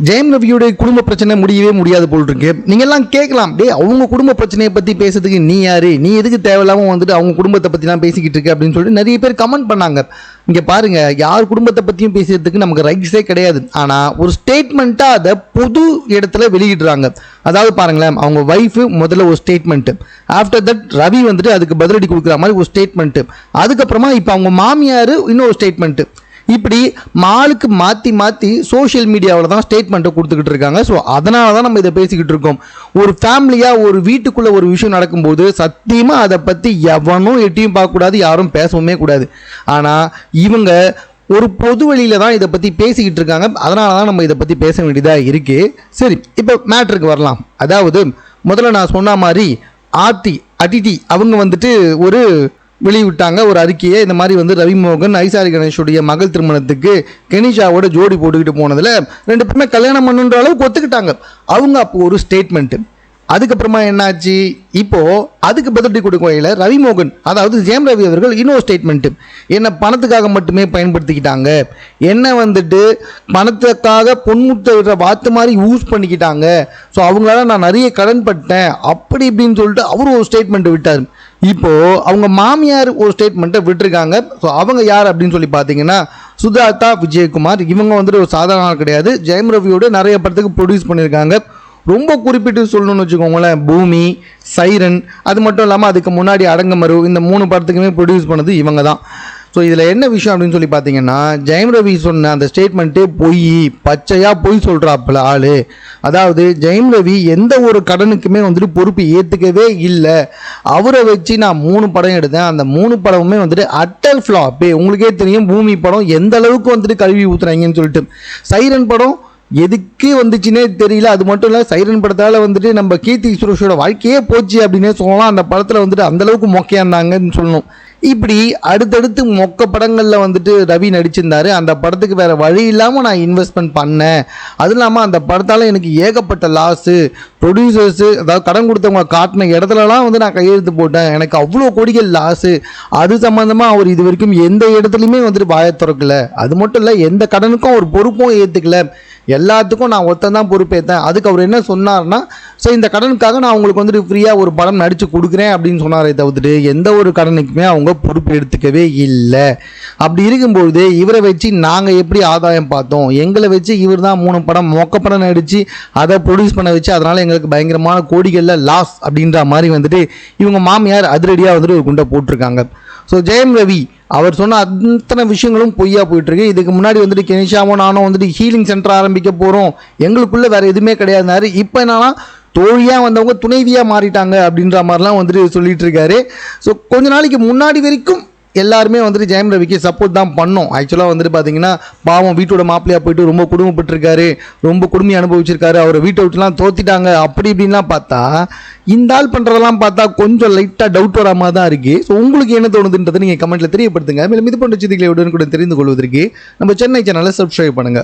ஜெயம் ரவியோடைய குடும்ப பிரச்சனை முடியவே முடியாது போல் இருக்கு. நீங்க எல்லாம் கேட்கலாம், டே அவங்க குடும்ப பிரச்சனையை பத்தி பேசுறதுக்கு நீ யாரு, நீ எதுக்கு தேவையில்லாம வந்துட்டு அவங்க குடும்பத்தை பத்திலாம் பேசிக்கிட்டு இருக்க அப்படின்னு சொல்லிட்டு நிறைய பேர் கமெண்ட் பண்ணாங்க. இங்க பாருங்க, யார் குடும்பத்தை பத்தியும் பேசுறதுக்கு நமக்கு ரைட்ஸே கிடையாது. ஆனா ஒரு ஸ்டேட்மெண்ட்டா அதை பொது இடத்துல வெளியிடுறாங்க. அதாவது பாருங்களேன், அவங்க ஒய்ஃபு முதல்ல ஒரு ஸ்டேட்மெண்ட், ஆஃப்டர் தட் ரவி வந்துட்டு அதுக்கு பதிலடி கொடுக்குற மாதிரி ஒரு ஸ்டேட்மெண்ட், அதுக்கப்புறமா இப்போ அவங்க மாமியார் இன்னொரு ஸ்டேட்மெண்ட், இப்படி மாலுக்கு மாற்றி மாற்றி சோஷியல் மீடியாவில் தான் ஸ்டேட்மெண்ட்டை கொடுத்துக்கிட்டு இருக்காங்க. ஸோ அதனால தான் நம்ம இதை பேசிக்கிட்டு இருக்கோம். ஒரு ஃபேமிலியாக ஒரு வீட்டுக்குள்ளே ஒரு விஷயம் நடக்கும்போது சத்தியமாக அதை பற்றி எவனும் எட்டியும் பார்க்கக்கூடாது, யாரும் பேசவுமே கூடாது. ஆனால் இவங்க ஒரு பொது வழியில் தான் இதை பற்றி பேசிக்கிட்டு இருக்காங்க. அதனால தான் நம்ம இதை பற்றி பேச வேண்டியதாக இருக்குது. சரி, இப்போ மேட்ருக்கு வரலாம். அதாவது முதல்ல நான் சொன்ன மாதிரி அதிதி அவங்க வந்துட்டு ஒரு வெளியிட்டாங்க ஒரு அறிக்கையை. இந்த மாதிரி வந்து ரவிமோகன் ஐசாரி கணேஷுடைய மகள் திருமணத்துக்கு கெனிஷாவோட ஜோடி போட்டுக்கிட்டு போனதில் 2 பேருமே கல்யாணம் பண்ணுன்ற அளவுக்கு ஒத்துக்கிட்டாங்க அவங்க. அப்போ ஒரு ஸ்டேட்மெண்ட்டு. அதுக்கப்புறமா என்னாச்சு, இப்போது அதுக்கு பதிலடி கொடுக்க வகையில் ரவிமோகன், அதாவது ஜெயம் ரவி அவர்கள் இன்னொரு ஸ்டேட்மெண்ட்டு, என்னை பணத்துக்காக மட்டுமே பயன்படுத்திக்கிட்டாங்க, என்னை வந்துட்டு பணத்துக்காக பொன்முட்டை விடுற வாத்து மாதிரி யூஸ் பண்ணிக்கிட்டாங்க, ஸோ அவங்களால நான் நிறைய கடன் பட்டேன் அப்படி இப்படின்னு சொல்லிட்டு அவர் ஒரு ஸ்டேட்மெண்ட்டு விட்டார். இப்போது அவங்க மாமியார் ஒரு ஸ்டேட்மெண்ட்டை விட்டுருக்காங்க. ஸோ அவங்க யார் அப்படின்னு சொல்லி பார்த்தீங்கன்னா சுஜாதா விஜயகுமார். இவங்க வந்துட்டு ஒரு சாதாரண ஆள் கிடையாது. ஜெயம் ரவியோட நிறைய படத்துக்கு ப்ரொடியூஸ் பண்ணியிருக்காங்க. ரொம்ப குறிப்பிட்டு சொல்லணும்னு வச்சுக்கோங்களேன், பூமி, சைரன், அது மட்டும் இல்லாமல் அதுக்கு முன்னாடி அடங்கமரு, இந்த 3 படத்துக்குமே ப்ரொடியூஸ் பண்ணது இவங்க தான். ஸோ இதில் என்ன விஷயம் அப்படின்னு சொல்லி பார்த்தீங்கன்னா, ஜெயம் ரவி சொன்ன அந்த ஸ்டேட்மெண்ட்டே பொய், பச்சையாக பொய் சொல்கிறாப்புல ஆள். அதாவது ஜெயம் ரவி எந்த ஒரு கடனுக்குமே வந்துட்டு பொறுப்பு ஏற்றுக்கவே இல்லை. அவரை வச்சு நான் 3 படம் எடுத்தேன், அந்த 3 படமுமே வந்துட்டு அட்டல் ஃப்ளாப்பு. உங்களுக்கே தெரியும் பூமி படம் எந்த அளவுக்கு வந்துட்டு கழுவி ஊற்றுறாங்கன்னு சொல்லிட்டு. சைரன் படம் எதுக்கு வந்துச்சுன்னே தெரியல. அது மட்டும் இல்லை, சைரன் படத்தால் வந்துட்டு நம்ம கீர்த்தி சுரேஷோட வாழ்க்கையே போச்சு அப்படின்னே சொல்லலாம். அந்த படத்தில் வந்துட்டு அந்தளவுக்கு மொக்கையாந்தாங்கன்னு சொல்லணும். இப்படி அடுத்தடுத்து மொக்க படங்களில் வந்துட்டு ரவி நடிச்சிருந்தார். அந்த படத்துக்கு வேறு வழி இல்லாமல் நான் இன்வெஸ்ட்மெண்ட் பண்ணேன். அதுவும் இல்லாமல் அந்த படத்தால் எனக்கு ஏகப்பட்ட லாஸு. ப்ரொடியூசர்ஸு, அதாவது கடன் கொடுத்தவங்க காட்டின இடத்துலலாம் வந்து நான் கையெழுத்து போட்டேன், எனக்கு அவ்வளோ கோடிகள் லாஸு. அது சம்மந்தமாக அவர் இது வரைக்கும் எந்த இடத்துலையுமே வந்துட்டு வாயை திறக்கல. அது மட்டும் இல்லை, எந்த கடனுக்கும் அவர் பொறுப்பும் ஏற்றுக்கல. எல்லாத்துக்கும் நான் ஒருத்தன் தான் பொறுப்பேற்றேன். அதுக்கு அவர் என்ன சொன்னார்னா, ஸோ இந்த கடனுக்காக நான் உங்களுக்கு வந்துட்டு ஃப்ரீயாக ஒரு படம் நடித்து கொடுக்குறேன் அப்படின்னு சொன்னாரே தவிர்த்துட்டு எந்த ஒரு கடனுக்குமே அவங்க பொறுப்பு எடுத்துக்கவே இல்லை. அப்படி இருக்கும்போது இவரை வச்சு நாங்கள் எப்படி ஆதாயம் பார்த்தோம், எங்களை வச்சு இவர் தான் 3 படம் மொக்க படம் நடித்து அதை ப்ரொடியூஸ் பண்ண வச்சு அதனால் எங்களுக்கு பயங்கரமான கோடிகளில் லாஸ் அப்படின்ற மாதிரி வந்துட்டு இவங்க மாமியார் அதிரடியாக வந்துட்டு ஒரு குண்டை போட்டிருக்காங்க. ஸோ ஜெயம் ரவி அவர் சொன்ன அத்தனை விஷயங்களும் பொய்யா போயிட்டுருக்கு. இதுக்கு முன்னாடி வந்துட்டு கெனிஷாவும் நானும் வந்துட்டு ஹீலிங் சென்டர் ஆரம்பிக்க போகிறோம், எங்களுக்குள்ளே வேறு எதுவுமே கிடையாதுனாரு. இப்போ என்னன்னா தோழியாக வந்தவங்க துணைவியாக மாறிட்டாங்க அப்படின்ற மாதிரிலாம் வந்துட்டு சொல்லிட்டு இருக்காரு. ஸோ கொஞ்ச நாளைக்கு முன்னாடி வரைக்கும் எல்லாருமே வந்துட்டு ஜெயம் ரவிக்கு சப்போர்ட் தான் பண்ணோம். ஆக்சுவலாக வந்துட்டு பார்த்தீங்கன்னா பாவம் வீட்டோட மாப்பிள்ளையாக போயிட்டு ரொம்ப குடும்பப்பட்டிருக்காரு, ரொம்ப கொடுமையை அனுபவிச்சிருக்காரு, அவரை வீட்டை விட்டுலாம் தோத்திட்டாங்க அப்படி இப்படின்லாம் பார்த்தா இந்த ஆள் பண்ணுறதெல்லாம் பார்த்தா கொஞ்சம் லைட்டாக டவுட் வர மாதிரி தான் இருக்குது. ஸோ உங்களுக்கு என்ன தோணுதுன்றதை நீங்கள் கமெண்ட்டில் தெரியப்படுத்துங்க. மேலும் இது போன்ற செய்திகளை உடனுக்குடன் தெரிந்து கொள்வதற்கு நம்ம சென்னை சேனலை சப்ஸ்கிரைப் பண்ணுங்கள்.